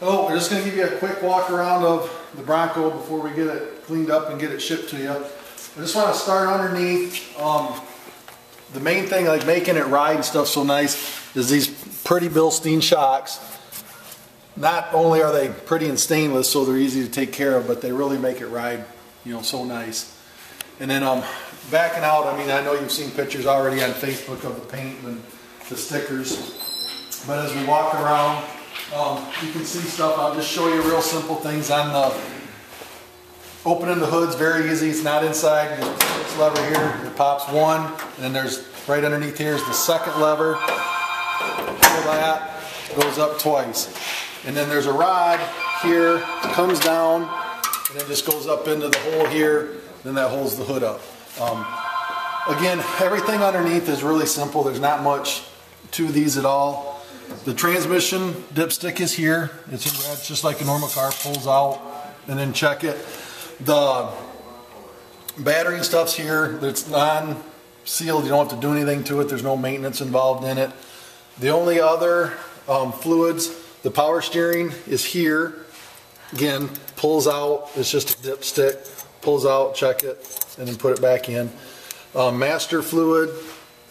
Oh, we're just going to give you a quick walk around of the Bronco before we get it cleaned up and get it shipped to you. I just want to start underneath. The main thing, like making it ride and stuff so nice, is these pretty Bilstein shocks. Not only are they pretty and stainless, so they're easy to take care of, but they really make it ride, you know, so nice. And then backing out, I mean, I know you've seen pictures already on Facebook of the paint and the stickers. But as we walk around, you can see stuff. I'll just show you real simple things on the opening the hood's very easy. It's not inside. You just pull this lever here. It pops one, and then there's right underneath here is the second lever. Pull that, goes up twice, and then there's a rod here. It comes down, and then just goes up into the hole here. Then that holds the hood up. Again, everything underneath is really simple. There's not much to these at all. The transmission dipstick is here. It's in red, just like a normal car. Pulls out and then check it. The battery and stuff's here. It's non-sealed. You don't have to do anything to it. There's no maintenance involved in it. The only other fluids, the power steering is here. Again, pulls out. It's just a dipstick. Pulls out, check it, and then put it back in. Master fluid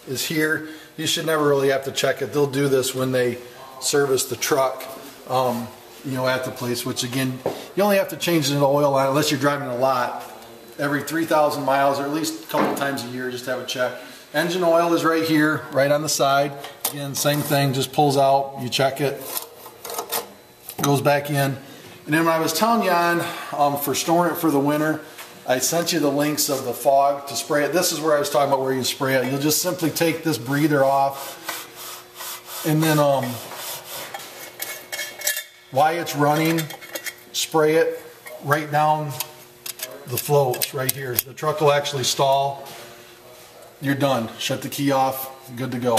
is here. You should never really have to check it. They'll do this when they service the truck, you know, at the place, which again, you only have to change the oil on it unless you're driving a lot. Every 3,000 miles or at least a couple times a year, just have it checked. Engine oil is right here, right on the side. Again, same thing, just pulls out, you check it, goes back in. And then when I was telling you on for storing it for the winter, I sent you the links of the fog to spray it. This is where I was talking about where you spray it. You'll just simply take this breather off, and then while it's running, spray it right down the floats right here. The truck will actually stall. You're done. Shut the key off. Good to go.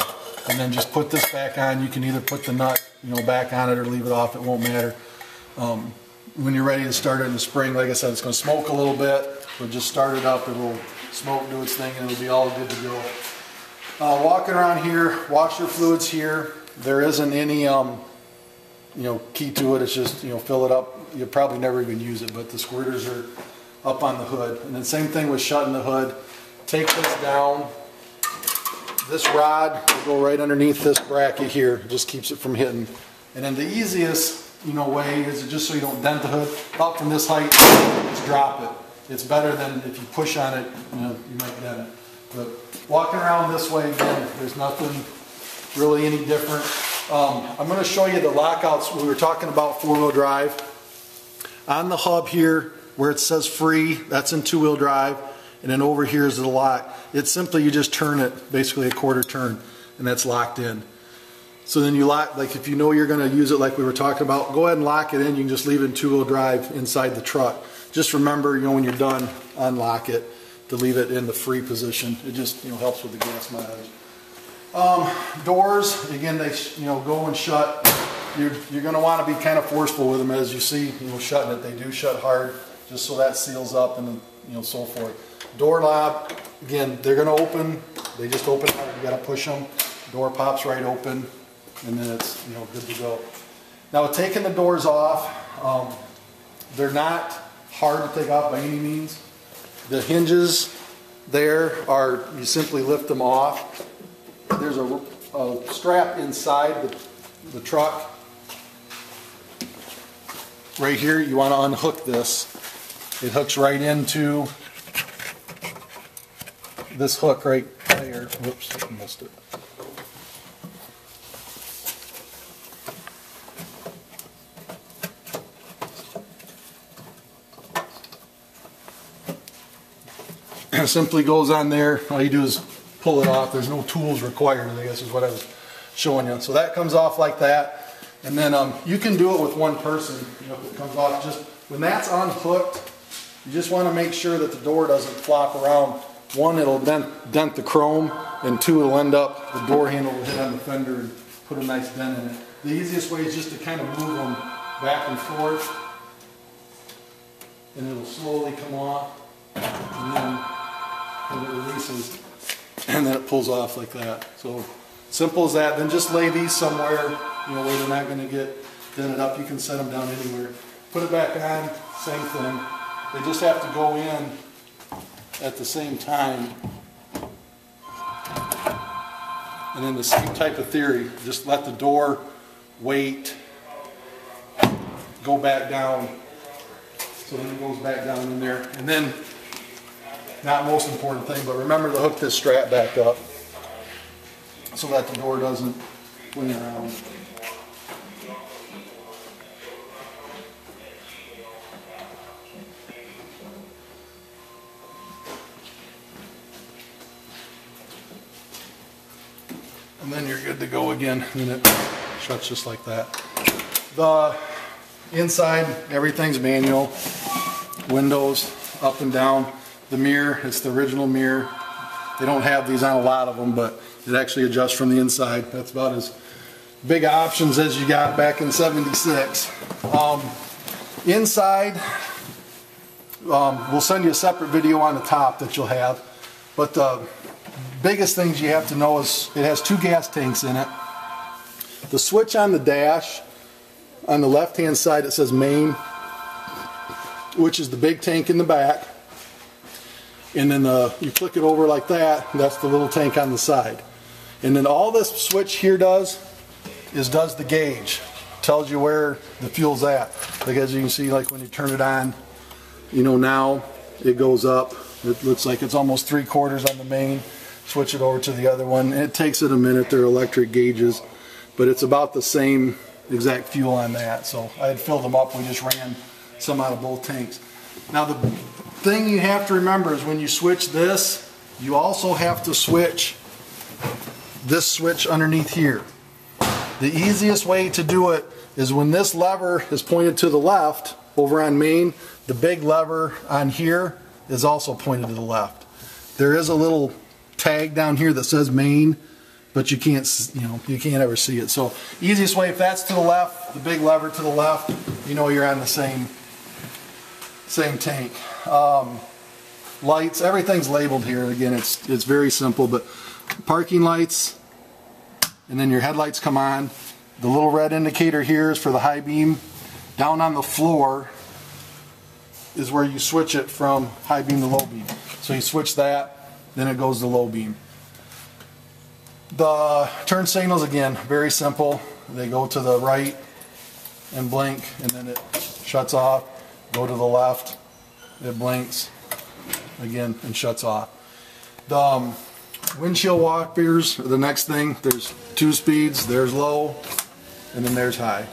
And then just put this back on. You can either put the nut, you know, back on it or leave it off. It won't matter. When you're ready to start it in the spring, like I said, it's going to smoke a little bit, but just start it up, it will smoke, do its thing, and it'll be all good to go. Walking around here, washer fluids here. There isn't any, you know, key to it. It's just, you know, fill it up. You'll probably never even use it, but the squirters are up on the hood. And then same thing with shutting the hood. Take this down. This rod will go right underneath this bracket here. It just keeps it from hitting. And then the easiest, you know, way is just so you don't dent the hood. Up from this height, just drop it. It's better than if you push on it, you know, you might dent it. But walking around this way, again, there's nothing really any different. I'm going to show you the lockouts. We were talking about four-wheel drive. On the hub here, where it says free, that's in two-wheel drive. And then over here is the lock. It's simply, you just turn it, basically a quarter turn, and that's locked in. So then you lock, like if you know you're going to use it like we were talking about, go ahead and lock it in. You can just leave it in two-wheel drive inside the truck. Just remember, you know, when you're done, unlock it to leave it in the free position. It just, you know, helps with the gas mileage. Doors, again, they, you know, go and shut. You're going to want to be kind of forceful with them, as you see, you know, shutting it. They do shut hard, just so that seals up and, you know, so forth. Door lock, again, they're going to open. They just open hard. You got to push them. Door pops right open. And then it's, you know, good to go. Now, taking the doors off, they're not hard to take off by any means. The hinges there are, you simply lift them off. There's a strap inside the truck. Right here, you want to unhook this. It hooks right into this hook right there. Whoops, I missed it. It simply goes on there. All you do is pull it off. There's no tools required, I guess is what I was showing you. So that comes off like that. And then you can do it with one person. You know, if it comes off, just when that's unhooked, you just want to make sure that the door doesn't flop around. One, it'll dent the chrome, and two, it'll end up, the door handle will hit on the fender and put a nice dent in it. The easiest way is just to kind of move them back and forth, and it'll slowly come off. And then it releases, and then it pulls off like that. So simple as that. Then just lay these somewhere, you know, where they're not going to get Then it up, you can set them down anywhere. Put it back on, same thing. They just have to go in at the same time. And then the same type of theory, just let the door wait, go back down. So then it goes back down in there. And then, not most important thing, but remember to hook this strap back up so that the door doesn't swing around. And then you're good to go again, and it shuts just like that. The inside, everything's manual. Windows up and down. The mirror, it's the original mirror. They don't have these on a lot of them, but it actually adjusts from the inside. That's about as big options as you got back in '76. Inside, we'll send you a separate video on the top that you'll have, but the biggest things you have to know is it has 2 gas tanks in it. The switch on the dash, on the left hand side it says main, which is the big tank in the back, and then you click it over like that, that's the little tank on the side. And then all this switch here does is does the gauge, tells you where the fuel's at. Like as you can see, like when you turn it on, you know, now it goes up. It looks like it's almost 3/4 on the main. Switch it over to the other one. It takes it a minute. They're electric gauges, but it's about the same exact fuel on that. So I had filled them up. We just ran some out of both tanks. Now the thing you have to remember is when you switch this, you also have to switch this switch underneath here. The easiest way to do it is when this lever is pointed to the left over on main, the big lever on here is also pointed to the left. There is a little tag down here that says main, but you can't, you can't ever see it. So easiest way, if that's to the left, the big lever to the left, you know you're on the same tank. Lights, everything's labeled here. Again, it's very simple, but parking lights, and then your headlights come on. The little red indicator here is for the high beam. Down on the floor is where you switch it from high beam to low beam. So you switch that, then it goes to low beam. The turn signals, again, very simple. They go to the right and blink, and then it shuts off. Go to the left, it blinks again and shuts off. The windshield wipers are the next thing. There's 2 speeds. There's low, and then there's high.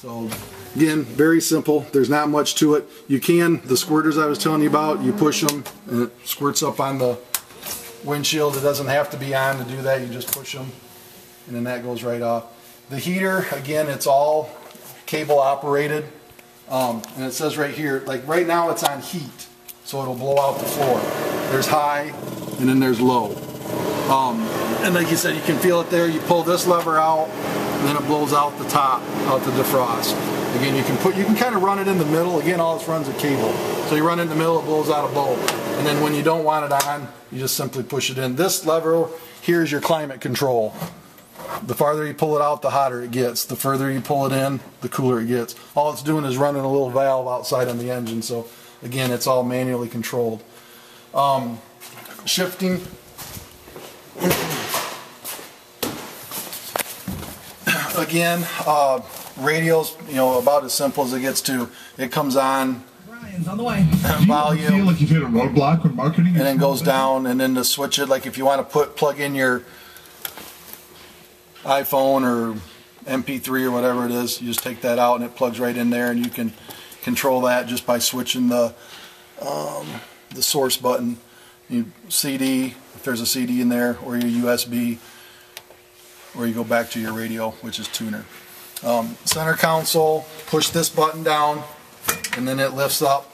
So again, very simple. There's not much to it. You can, the squirters I was telling you about, you push them and it squirts up on the windshield. It doesn't have to be on to do that. You just push them and then that goes right off. The heater, again, it's all cable operated. And it says right here, like right now it's on heat, so it'll blow out the floor. There's high and then there's low. And like you said, you can feel it there. You pull this lever out and then it blows out the top, out the defrost. Again, you can kind of run it in the middle. Again, all this runs a cable. So you run it in the middle, it blows out a bolt. And then when you don't want it on, you just simply push it in. This lever here is your climate control. The farther you pull it out, the hotter it gets. The further you pull it in, the cooler it gets. All it's doing is running a little valve outside on the engine. So again, it's all manually controlled. Shifting. Again, radio's about as simple as it gets to. It comes on. Brian's on the way. Volume. Do you feel like you've hit a roadblock when marketing? And then goes down, and then to switch it, like if you want to plug in your iPhone or MP3 or whatever it is, you just take that out and it plugs right in there, and you can control that just by switching the source button. You CD, if there's a CD in there, or your USB, or you go back to your radio, which is tuner. Center console, push this button down and then it lifts up.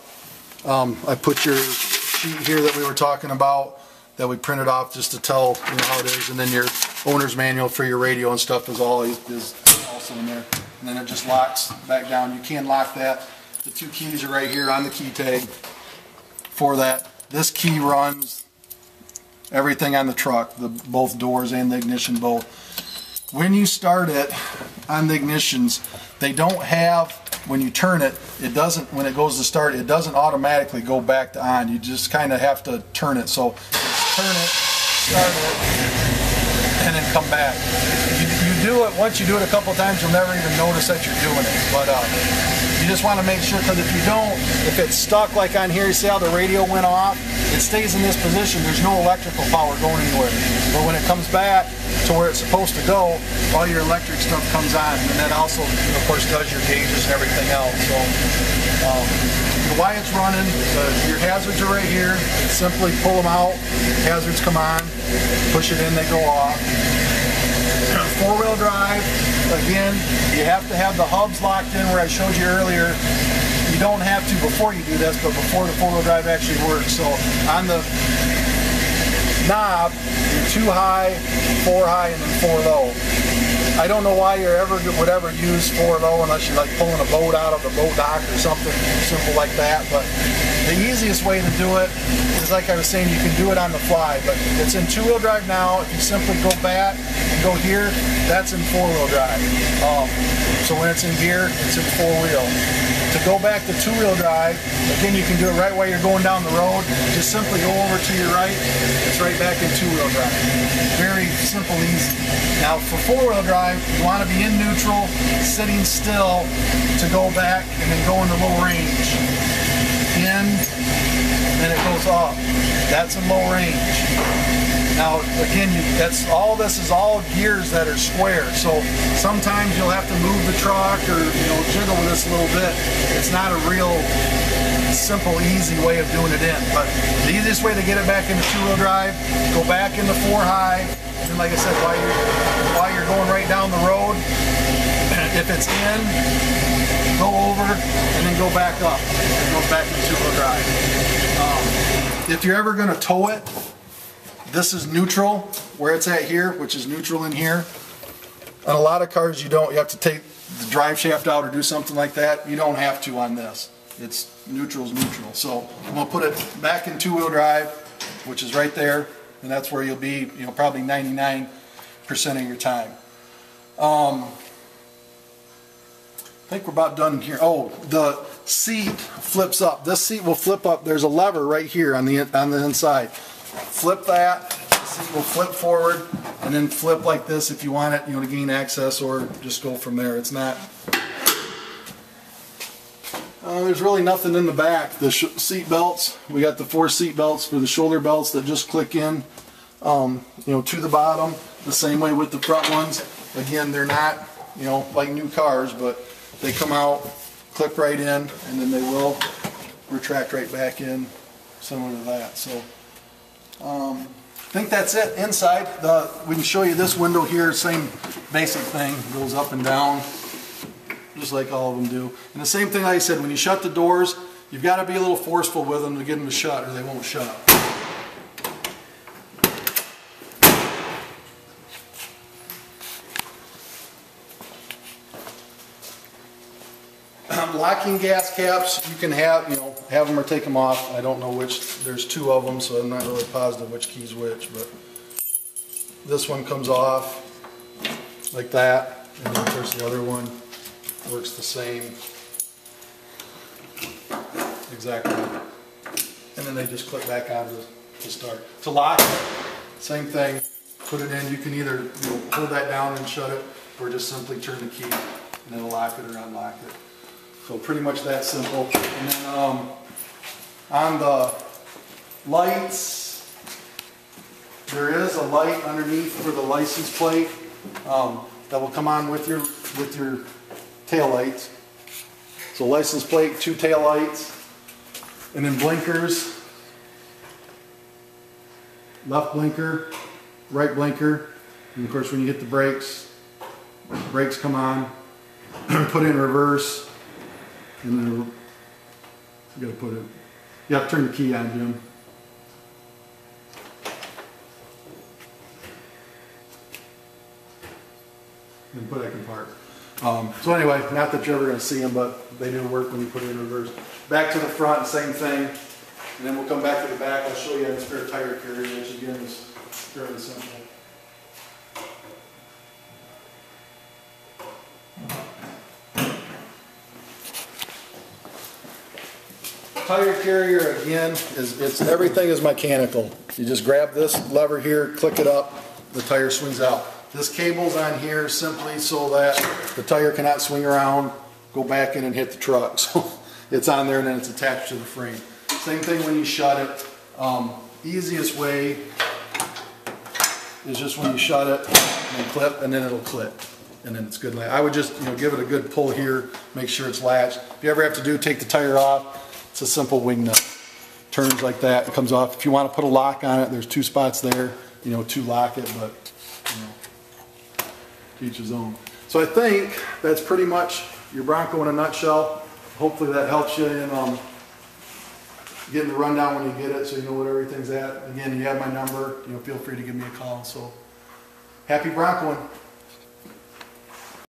I put your sheet here that we were talking about that we printed off just to tell how it is, and then your owner's manual for your radio and stuff is also in there. And then it just locks back down. You can lock that. The 2 keys are right here on the key tag for that. This key runs everything on the truck, both doors and the ignition both. when you start it on the ignitions, they don't have, when you turn it, it doesn't, when it goes to start, it doesn't automatically go back to on. You just kind of have to turn it. So turn it, start it, and then come back. You do it, once you do it a couple times, you'll never even notice that you're doing it. But you just want to make sure, because if you don't, if it's stuck like on here, you see how the radio went off? It stays in this position. There's no electrical power going anywhere. But when it comes back to where it's supposed to go, all your electric stuff comes on. And that also, of course, does your gauges and everything else. So why it's running, your hazards are right here. Simply pull them out. Hazards come on. Push it in, they go off. Four-wheel drive, again, you have to have the hubs locked in where I showed you earlier. You don't have to before you do this, but before the four-wheel drive actually works. So on the knob, you're 2 high, 4 high, and then 4 low. I don't know why you would ever use 4 low unless you're like pulling a boat out of the boat dock or something simple like that. But the easiest way to do it is, like I was saying, you can do it on the fly. But it's in 2-wheel drive now. If you simply go back and go here, that's in 4-wheel drive. So when it's in gear, it's in 4-wheel. To go back to 2-wheel drive, again, you can do it right while you're going down the road. Just simply go over to your right. It's right back in 2-wheel drive. Very simple, easy. Now for 4-wheel drive, you want to be in neutral, sitting still to go back and then go into low range. In, then it goes up. That's in low range. Now again, all this is all gears that are square. So sometimes you'll have to move the truck or jiggle this a little bit. It's not a real simple, easy way of doing it in. But the easiest way to get it back into 2-wheel drive, go back into 4 high. And like I said, while you're going right down the road, if it's in, go over and then go back up. It goes back into 2-wheel drive. If you're ever going to tow it, this is neutral, where it's at here, which is neutral in here. On a lot of cars, you have to take the drive shaft out or do something like that. You don't have to on this. It's neutral is neutral. So I'm going to put it back in 2-wheel drive, which is right there, and that's where you'll be, probably 99% of your time. I think we're about done here. Oh, the seat flips up. This seat will flip up. There's a lever right here on the inside. Flip that, the seat will flip forward, and then flip like this if you want it, to gain access, or just go from there. It's not. There's really nothing in the back. The seat belts. We got the 4 seat belts for the shoulder belts that just click in, to the bottom. The same way with the front ones. Again, they're not, like new cars, but they come out, clip right in, and then they will retract right back in, similar to that. So. I think that's it inside. We can show you this window here, same basic thing, goes up and down just like all of them do. And the same thing, like I said, when you shut the doors, you've got to be a little forceful with them to get them to shut, or they won't shut. Locking gas caps, you can have them or take them off. I don't know which. There's 2 of them, so I'm not really positive which key's which. But this one comes off like that, and then of course the other one works the same, exactly. And then they just clip back on to start. To lock it, same thing. Put it in. You can either hold that down and shut it, or just simply turn the key and it'll lock it or unlock it. So pretty much that simple. And then on the lights, there is a light underneath for the license plate that will come on with your tail lights. So license plate, 2 tail lights, and then blinkers. Left blinker, right blinker, and of course when you hit the brakes come on. Put in reverse. And then you got to put it. You have to turn the key on, Jim. And put it in park. So anyway, not that you're ever going to see them, but they do work when you put it in reverse. Back to the front, same thing. And then we'll come back to the back. I'll show you how to spare tire carrier, which again is fairly simple. tire carrier again is everything is mechanical. You just grab this lever here, click it up, the tire swings out. This cable's on here simply so that the tire cannot swing around, go back in and hit the truck. So it's on there and then it's attached to the frame. Same thing when you shut it. Easiest way is just when you shut it and clip, and then it'll clip, and then it's good. I would just give it a good pull here, make sure it's latched. If you ever have to take the tire off, it's a simple wing nut. Turns like that, it comes off. If you want to put a lock on it, there's 2 spots there, to lock it, but each his own. So I think that's pretty much your Bronco in a nutshell. Hopefully that helps you in getting the rundown when you get it, so you know what everything's at. Again, you have my number. Feel free to give me a call. So happy Broncoing.